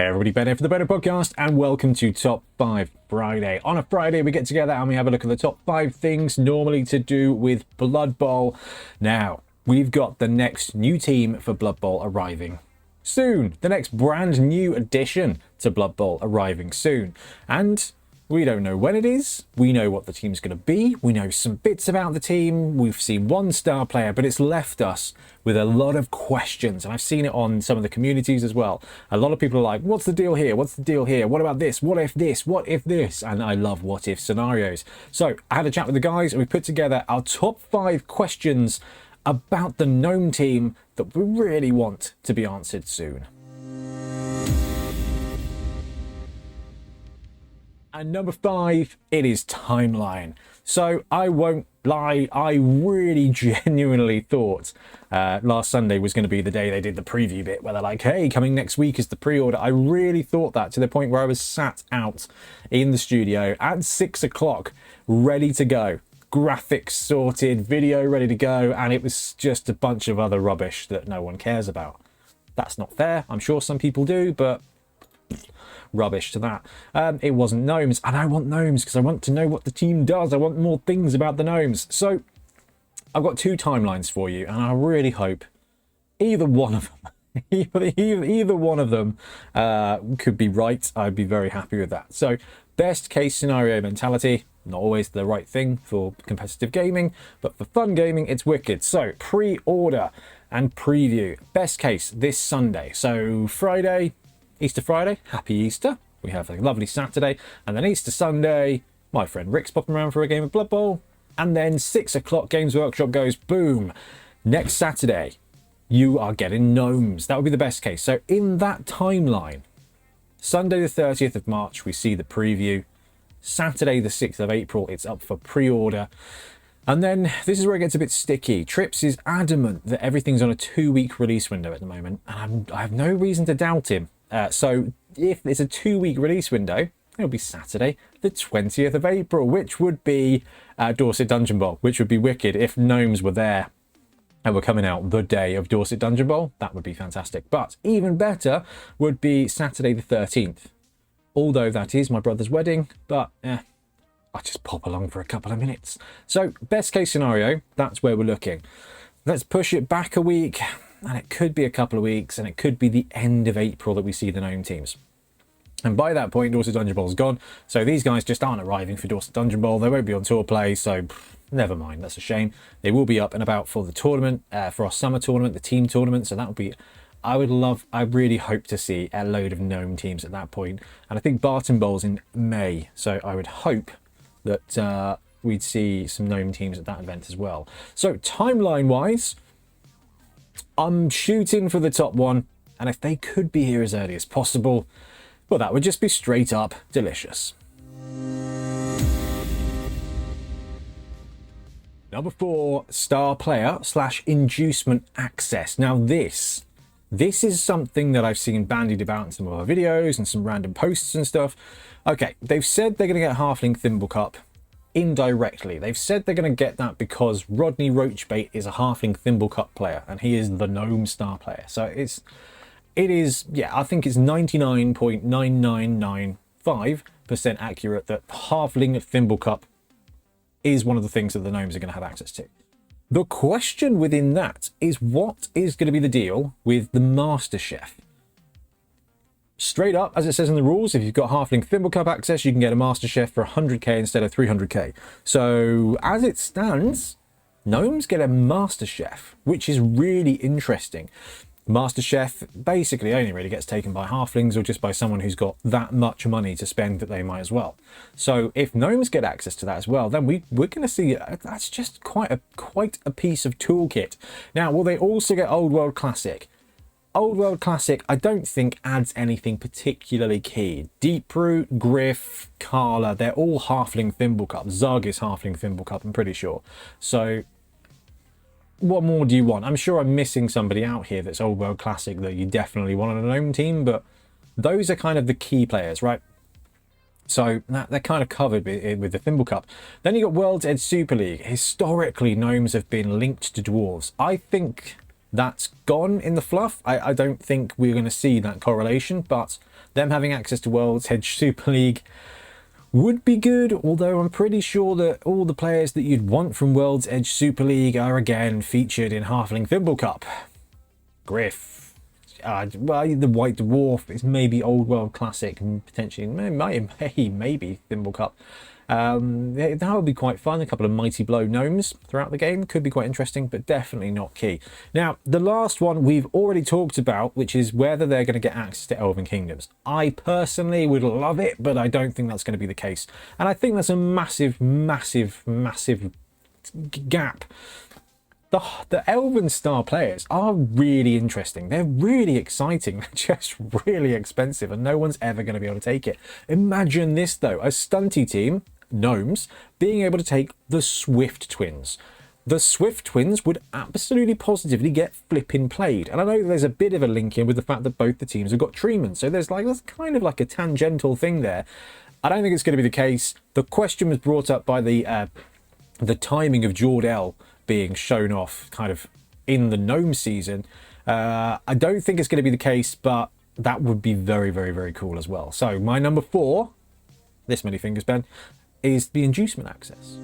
Hey everybody, Ben here for the Better Podcast, and welcome to Top 5 Friday. On a Friday, we get together and we have a look at the top 5 things normally to do with Blood Bowl. Now, we've got the next new team for Blood Bowl arriving soon. The next brand new addition to Blood Bowl arriving soon. And we don't know when it is. We know what the team's going to be. We know some bits about the team. We've seen one star player, but it's left us with a lot of questions. And I've seen it on some of the communities as well. A lot of people are like, what's the deal here? What's the deal here? What about this? What if this? What if this? And I love what if scenarios. So I had a chat with the guys and we put together our top 5 questions about the Gnome team that we really want to be answered soon. And number 5, it is timeline. So I won't lie, I really genuinely thought last Sunday was going to be the day they did the preview bit where they're like, hey, coming next week is the pre-order. I really thought that, to the point where I was sat out in the studio at 6 o'clock ready to go. Graphics sorted, video ready to go, and it was just a bunch of other rubbish that no one cares about. That's not fair. I'm sure some people do, but rubbish to that. It wasn't Gnomes, and I want Gnomes because I want to know what the team does. I want more things about the Gnomes. So I've got 2 timelines for you, and I really hope either one of them either one of them could be right. I'd be very happy with that. So best case scenario mentality, not always the right thing for competitive gaming, but for fun gaming it's wicked. So pre-order and preview. Best case this Sunday, so Friday, Easter Friday, happy Easter. We have a lovely Saturday, and then Easter Sunday, my friend Rick's popping around for a game of Blood Bowl, and then 6 o'clock Games Workshop goes boom. Next Saturday, you are getting Gnomes. That would be the best case. So in that timeline, Sunday the 30th of March, we see the preview. Saturday the 6th of April, it's up for pre-order. And then this is where it gets a bit sticky. Trips is adamant that everything's on a 2-week release window at the moment, and I have no reason to doubt him. So if it's a 2-week release window, it'll be Saturday the 20th of April, which would be Dorset Dungeon Bowl, which would be wicked if Gnomes were there and were coming out the day of Dorset Dungeon Bowl. That would be fantastic. But even better would be Saturday the 13th. Although that is my brother's wedding, but I'll just pop along for a couple of minutes. So best case scenario, that's where we're looking. Let's push it back a week, and it could be a couple of weeks, and it could be the end of April that we see the Gnome teams. And by that point, Dorset Dungeon Bowl is gone. So these guys just aren't arriving for Dorset Dungeon Bowl. They won't be on tour play, so never mind. That's a shame. They will be up and about for the tournament, for our summer tournament, the team tournament. So that would be, I really hope to see a load of Gnome teams at that point. And I think Barton Bowl's in May. So I would hope that we'd see some Gnome teams at that event as well. So timeline-wise, I'm shooting for the top one. And if they could be here as early as possible, well, that would just be straight up delicious. Number 4, star player / inducement access. Now this is something that I've seen bandied about in some of our videos and some random posts and stuff. Okay, they've said they're going to get Halfling Thimble Cup indirectly. They've said they're going to get that because Rodney Roachbait is a Halfling Thimble Cup player and he is the Gnome star player. So it is, yeah, I think it's 99.9995% accurate that Halfling Thimble Cup is one of the things that the Gnomes are going to have access to. The question within that is, what is going to be the deal with the Master Chef? Straight up, as it says in the rules, if you've got Halfling Thimble Cup access, you can get a Master Chef for 100k instead of 300k. So as it stands, Gnomes get a Master Chef, which is really interesting. Master Chef basically only really gets taken by halflings or just by someone who's got that much money to spend that they might as well. So if Gnomes get access to that as well, then we're going to see that's just quite a piece of toolkit. Now, will they also get Old World Classic? Old World Classic, I don't think adds anything particularly key. Deeproot, Griff, Carla, they're all Halfling Thimble Cup. Zug is Halfling Thimble Cup, I'm pretty sure. So what more do you want? I'm sure I'm missing somebody out here that's Old World Classic that you definitely want on a Gnome team, but those are kind of the key players, right? So they're kind of covered with the Thimble Cup. Then you got World's Ed Super League. Historically, Gnomes have been linked to Dwarves. I think that's gone in the fluff. I don't think we're going to see that correlation, but them having access to World's Edge Super League would be good, although I'm pretty sure that all the players that you'd want from World's Edge Super League are again featured in Halfling Thimble Cup. Griff, well, the White Dwarf is maybe Old World Classic, and potentially maybe Thimble Cup. That would be quite fun. A couple of Mighty Blow Gnomes throughout the game could be quite interesting, but definitely not key. Now, the last one we've already talked about, which is whether they're going to get access to Elven Kingdoms. I personally would love it, but I don't think that's going to be the case. And I think that's a massive, massive, massive gap. The Elven Star players are really interesting. They're really exciting. They're just really expensive, and no one's ever going to be able to take it. Imagine this, though. A stunty team, Gnomes, being able to take the Swift Twins. The Swift Twins would absolutely positively get flipping played. And I know there's a bit of a link in with the fact that both the teams have got Treemen. So that's kind of like a tangential thing there. I don't think it's going to be the case. The question was brought up by the timing of Jordell being shown off kind of in the Gnome season. I don't think it's going to be the case, but that would be very, very, very cool as well. So my number 4, this many fingers, Ben, is the Inducement access.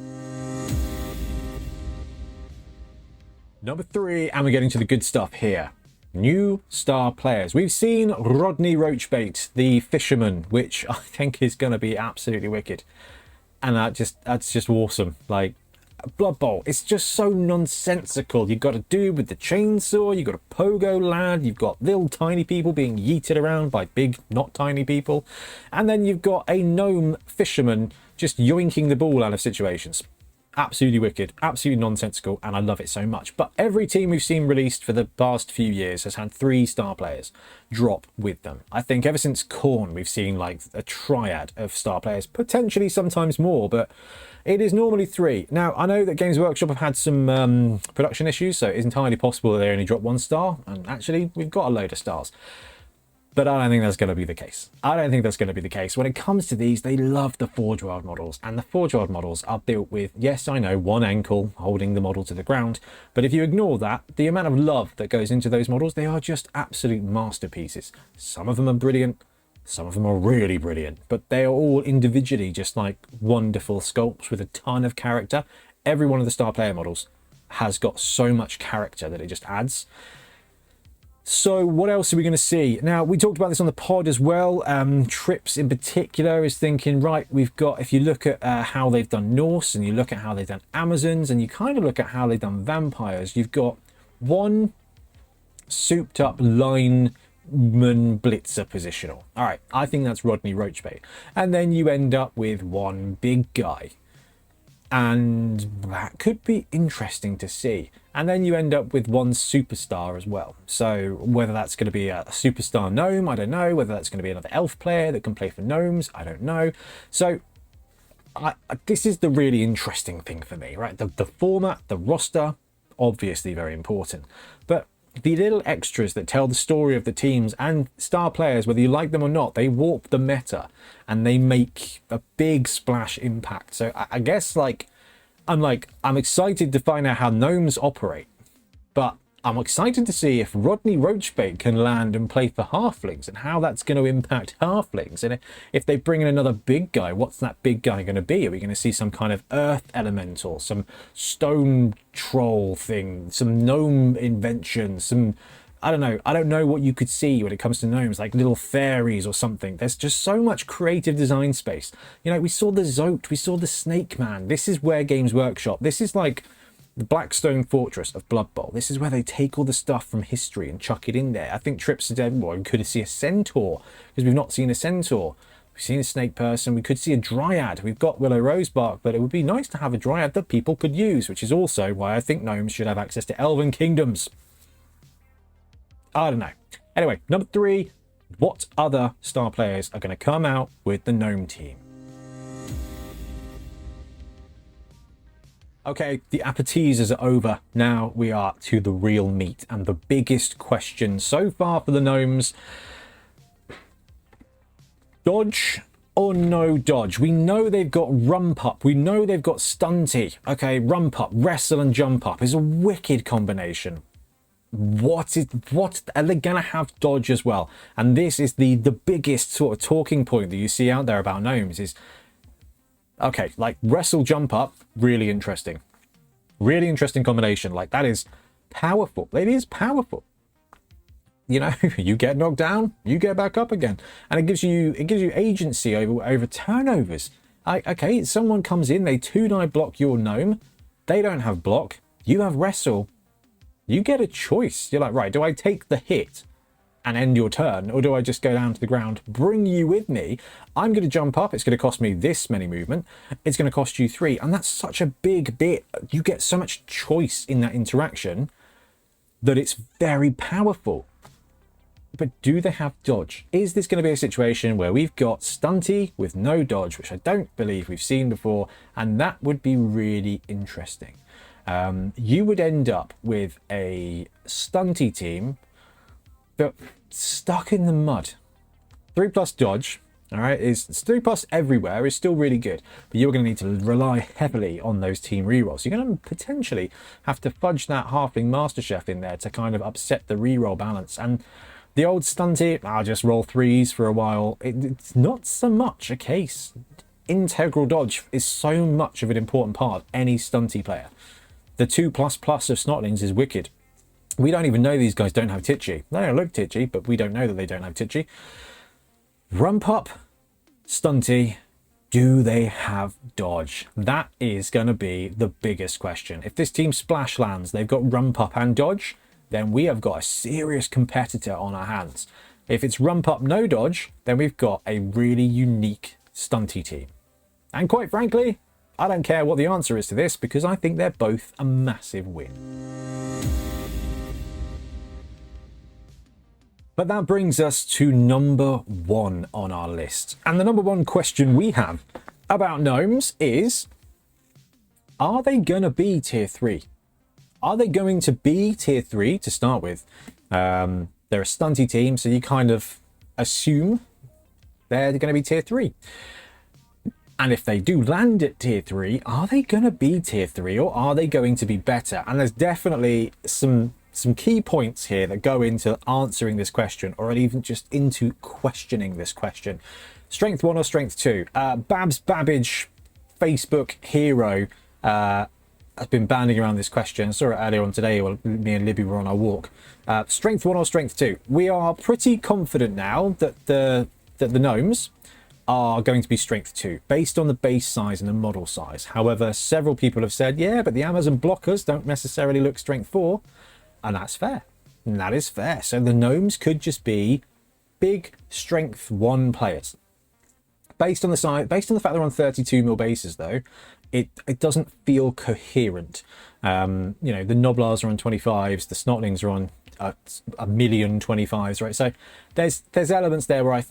Number 3, and we're getting to the good stuff here. New star players. We've seen Rodney Roachbait, the fisherman, which I think is going to be absolutely wicked. And that's just awesome. Like, Blood Bowl, it's just so nonsensical. You've got a dude with the chainsaw, you've got a pogo lad, you've got little tiny people being yeeted around by big, not tiny people, and then you've got a gnome fisherman just yoinking the ball out of situations. Absolutely wicked, absolutely nonsensical, and I love it so much. But every team we've seen released for the past few years has had 3 star players drop with them. I think ever since Khorne, we've seen like a triad of star players, potentially sometimes more, but it is normally 3. Now, I know that Games Workshop have had some production issues, so it's entirely possible that they only drop 1 star, and actually, we've got a load of stars. But I don't think that's going to be the case. I don't think that's going to be the case. When it comes to these, they love the Forge World models, and the Forge World models are built with, yes, I know, 1 ankle holding the model to the ground, but if you ignore that, the amount of love that goes into those models, they are just absolute masterpieces. Some of them are brilliant, some of them are really brilliant, but they are all individually just like wonderful sculpts with a ton of character. Every one of the star player models has got so much character that it just adds. So what else are we going to see? Now, we talked about this on the pod as well. Trips in particular is thinking, right, we've got, if you look at how they've done Norse, and you look at how they've done Amazons, and you kind of look at how they've done vampires, you've got one souped up lineman blitzer positional. All right, I think that's Rodney Roachbait. And then you end up with one big guy. And that could be interesting to see. And then you end up with one superstar as well. So whether that's going to be a superstar gnome, I don't know. Whether that's going to be another elf player that can play for gnomes, I don't know. So this is the really interesting thing for me, right? The format, the roster, obviously very important. But the little extras that tell the story of the teams and star players, whether you like them or not, they warp the meta and they make a big splash impact. So I guess I'm excited to find out how gnomes operate, but I'm excited to see if Rodney Roachbait can land and play for halflings and how that's going to impact halflings. And if they bring in another big guy, what's that big guy going to be? Are we going to see some kind of earth elemental, some stone troll thing, some gnome invention, some, I don't know. I don't know what you could see when it comes to gnomes, like little fairies or something. There's just so much creative design space. You know, we saw the Zote, we saw the Snake Man. This is where Games Workshop, this is like the Blackstone Fortress of Blood Bowl. This is where they take all the stuff from history and chuck it in there. I think Trips to Deadwood, we could see a centaur, because we've not seen a centaur. We've seen a snake person. We could see a dryad. We've got Willow Rosebark, but it would be nice to have a dryad that people could use, which is also why I think gnomes should have access to Elven Kingdoms. I don't know. Anyway, number 3, what other star players are going to come out with the gnome team? Okay, the appetizers are over. Now we are to the real meat and the biggest question so far for the gnomes. Dodge or no dodge? We know they've got rump up. We know they've got stunty. Okay, rump up, wrestle and jump up is a wicked combination. what are they gonna have dodge as well? And this is the biggest sort of talking point that you see out there about gnomes is, okay, like wrestle jump up, really interesting combination. Like, that is powerful. It is powerful. You know, you get knocked down, you get back up again, and it gives you agency over turnovers. Okay, someone comes in, they 2-die block your gnome, they don't have block, you have wrestle, you get a choice. You're like, right, do I take the hit and end your turn, or do I just go down to the ground, bring you with me? I'm going to jump up, it's going to cost me this many movement, it's going to cost you 3, and that's such a big bit. You get so much choice in that interaction that it's very powerful. But do they have dodge? Is this going to be a situation where we've got stunty with no dodge, which I don't believe we've seen before, and that would be really interesting. You would end up with a stunty team but stuck in the mud. 3+ dodge, all right, is 3+ everywhere, is still really good, but you're going to need to rely heavily on those team rerolls. You're going to potentially have to fudge that halfling master chef in there to kind of upset the reroll balance. And the old stunty, I'll just roll 3s for a while, it's not so much a case. Integral dodge is so much of an important part of any stunty player. The 2++ of Snotlings is wicked. We don't even know these guys don't have Titchy. They don't look Titchy, but we don't know that they don't have Titchy. Rump up, stunty, do they have dodge? That is going to be the biggest question. If this team splash lands, they've got rump up and dodge, then we have got a serious competitor on our hands. If it's rump up, no dodge, then we've got a really unique stunty team. And quite frankly, I don't care what the answer is to this, because I think they're both a massive win. But that brings us to number 1 on our list. And the number 1 question we have about gnomes is, are they going to be tier 3? Are they going to be tier 3 to start with? They're a stunty team, so you kind of assume they're going to be tier 3. And if they do land at tier 3, are they going to be tier 3, or are they going to be better? And there's definitely some key points here that go into answering this question, or even just into questioning this question. Strength 1 or strength 2? Babs Babbage, Facebook hero, has been banding around this question. I saw it earlier on today while me and Libby were on our walk. Strength 1 or strength 2? We are pretty confident now that the gnomes are going to be strength 2 based on the base size and the model size. However, several people have said, yeah, but the Amazon blockers don't necessarily look strength 4, and that's fair. And that is fair. So the gnomes could just be big strength 1 players. Based on the size, based on the fact they're on 32mm bases, though, it doesn't feel coherent. You know, the Noblars are on 25s, the Snotlings are on a million 25s, right? So there's elements there where I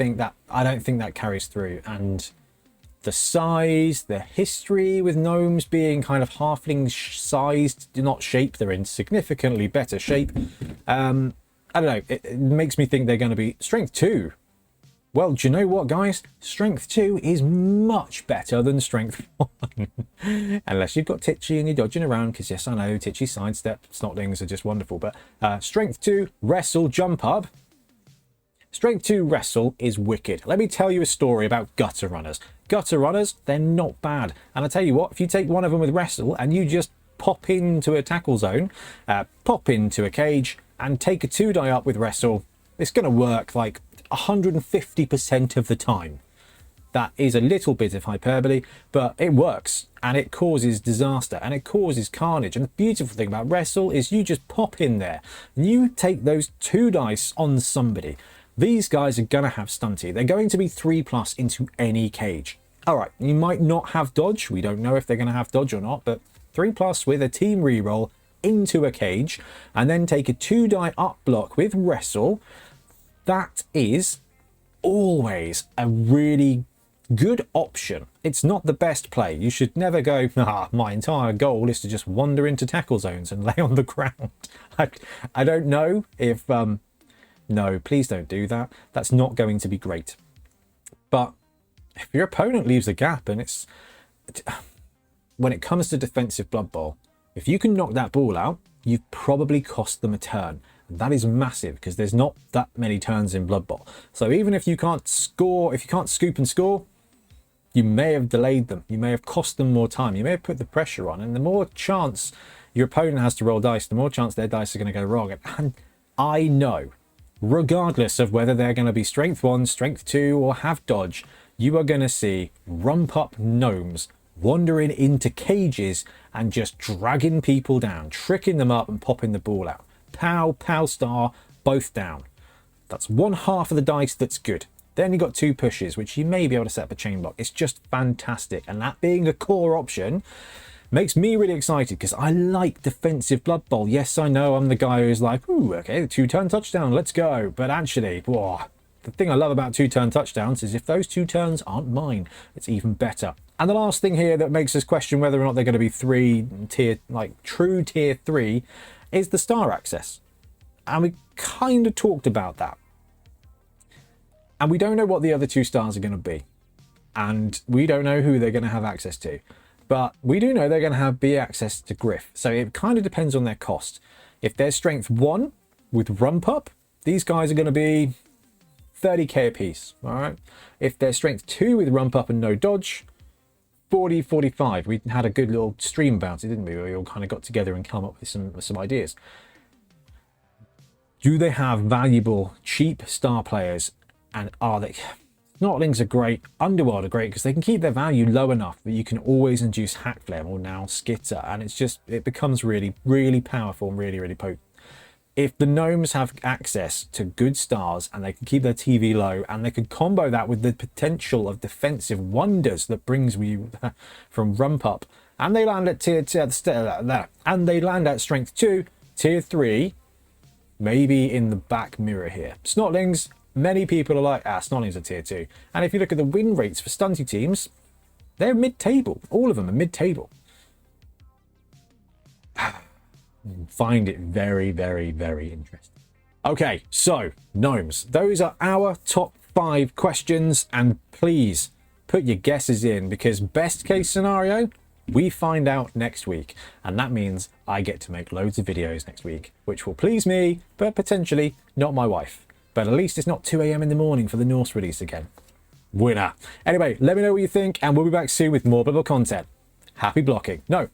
don't think that carries through. And the size, the history with gnomes being kind of halfling sized, not shape, they're in significantly better shape. I don't know, it makes me think they're going to be strength 2. Well, do you know what, guys? Strength 2 is much better than strength 1. Unless you've got Titchy and you're dodging around, because yes, I know, Titchy sidestep Snotlings are just wonderful. But strength 2, wrestle, jump up. Strength 2 wrestle is wicked. Let me tell you a story about gutter runners. Gutter runners, they're not bad. And I tell you what, if you take one of them with wrestle and you just pop into a tackle zone, pop into a cage, and take a 2-die up with wrestle, it's going to work like 150% of the time. That is a little bit of hyperbole, but it works, and it causes disaster, and it causes carnage. And the beautiful thing about wrestle is you just pop in there and you take those 2 dice on somebody. These guys are going to have stunty. They're going to be 3+ into any cage. All right, you might not have dodge. We don't know if they're going to have dodge or not, but 3+ with a team reroll into a cage, and then take a 2-die up block with wrestle. That is always a really good option. It's not the best play. You should never go, my entire goal is to just wander into tackle zones and lay on the ground. I don't know if... no, please don't do that. That's not going to be great. But if your opponent leaves a gap, and it's... When it comes to defensive Blood Bowl, if you can knock that ball out, you've probably cost them a turn. And that is massive because there's not that many turns in Blood Bowl. So even if you can't score, if you can't scoop and score, you may have delayed them. You may have cost them more time. You may have put the pressure on. And the more chance your opponent has to roll dice, the more chance their dice are going to go wrong. And I know, regardless of whether they're going to be strength 1, strength 2, or have dodge, you are going to see rump up gnomes wandering into cages and just dragging people down, tricking them up and popping the ball out. Pow, pow, star, both down. That's one half of the dice that's good. Then you got 2 pushes, which you may be able to set up a chain block. It's just fantastic. And that being a core option makes me really excited because I like defensive Blood Bowl. Yes, I know I'm the guy who's like, ooh, okay, 2-turn touchdown, let's go. But actually, whoa, the thing I love about 2-turn touchdowns is if those 2 turns aren't mine, it's even better. And the last thing here that makes us question whether or not they're going to be 3 tier, like true tier 3, is the star access. And we kind of talked about that. And we don't know what the other 2 stars are going to be. And we don't know who they're going to have access to. But we do know they're going to have B access to Griff. So it kind of depends on their cost. If they're strength 1 with rump up, these guys are going to be 30k a piece. All right. If they're strength 2 with rump up and no dodge, 40, 45. We had a good little stream about it, didn't we? Where we all kind of got together and come up with some ideas. Do they have valuable, cheap star players? And are they... Snotlings are great, Underworld are great because they can keep their value low enough that you can always induce Hack Flame or now Skitter, and it's just, it becomes really, really powerful and really, really potent. If the gnomes have access to good stars and they can keep their TV low and they can combo that with the potential of defensive wonders that brings you from rump up, and they land at and they land at strength 2, tier 3, maybe in the back mirror here. Snotlings, many people are like, Snotlings are tier 2. And if you look at the win rates for stunty teams, they're mid-table. All of them are mid-table. Find it very, very, very interesting. Okay, so, gnomes. Those are our top 5 questions. And please, put your guesses in, because best case scenario, we find out next week. And that means I get to make loads of videos next week, which will please me, but potentially not my wife. But at least it's not 2 AM in the morning for the Norse release again. Winner. Anyway, let me know what you think, and we'll be back soon with more Blood Bowl content. Happy blocking. No,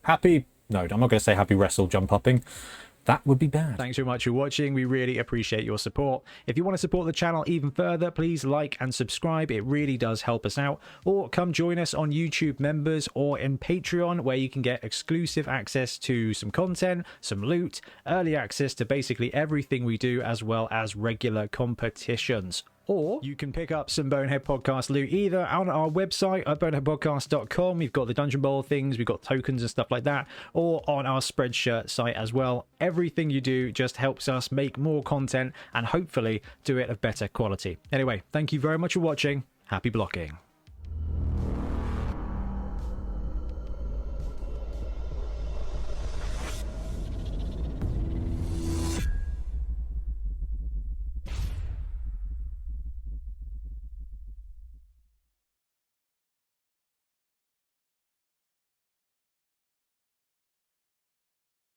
I'm not going to say happy wrestle jump upping. That would be bad. Thanks very much for watching. We really appreciate your support. If you want to support the channel even further, please like and subscribe. It really does help us out. Or come join us on YouTube members or in Patreon, where you can get exclusive access to some content, some loot, early access to basically everything we do, as well as regular competitions. Or you can pick up some Bonehead Podcast loot either on our website at boneheadpodcast.com. We've got the Dungeon Bowl things, we've got tokens and stuff like that, or on our Spreadshirt site as well. Everything you do just helps us make more content and hopefully do it of better quality. Anyway, thank you very much for watching. Happy blocking.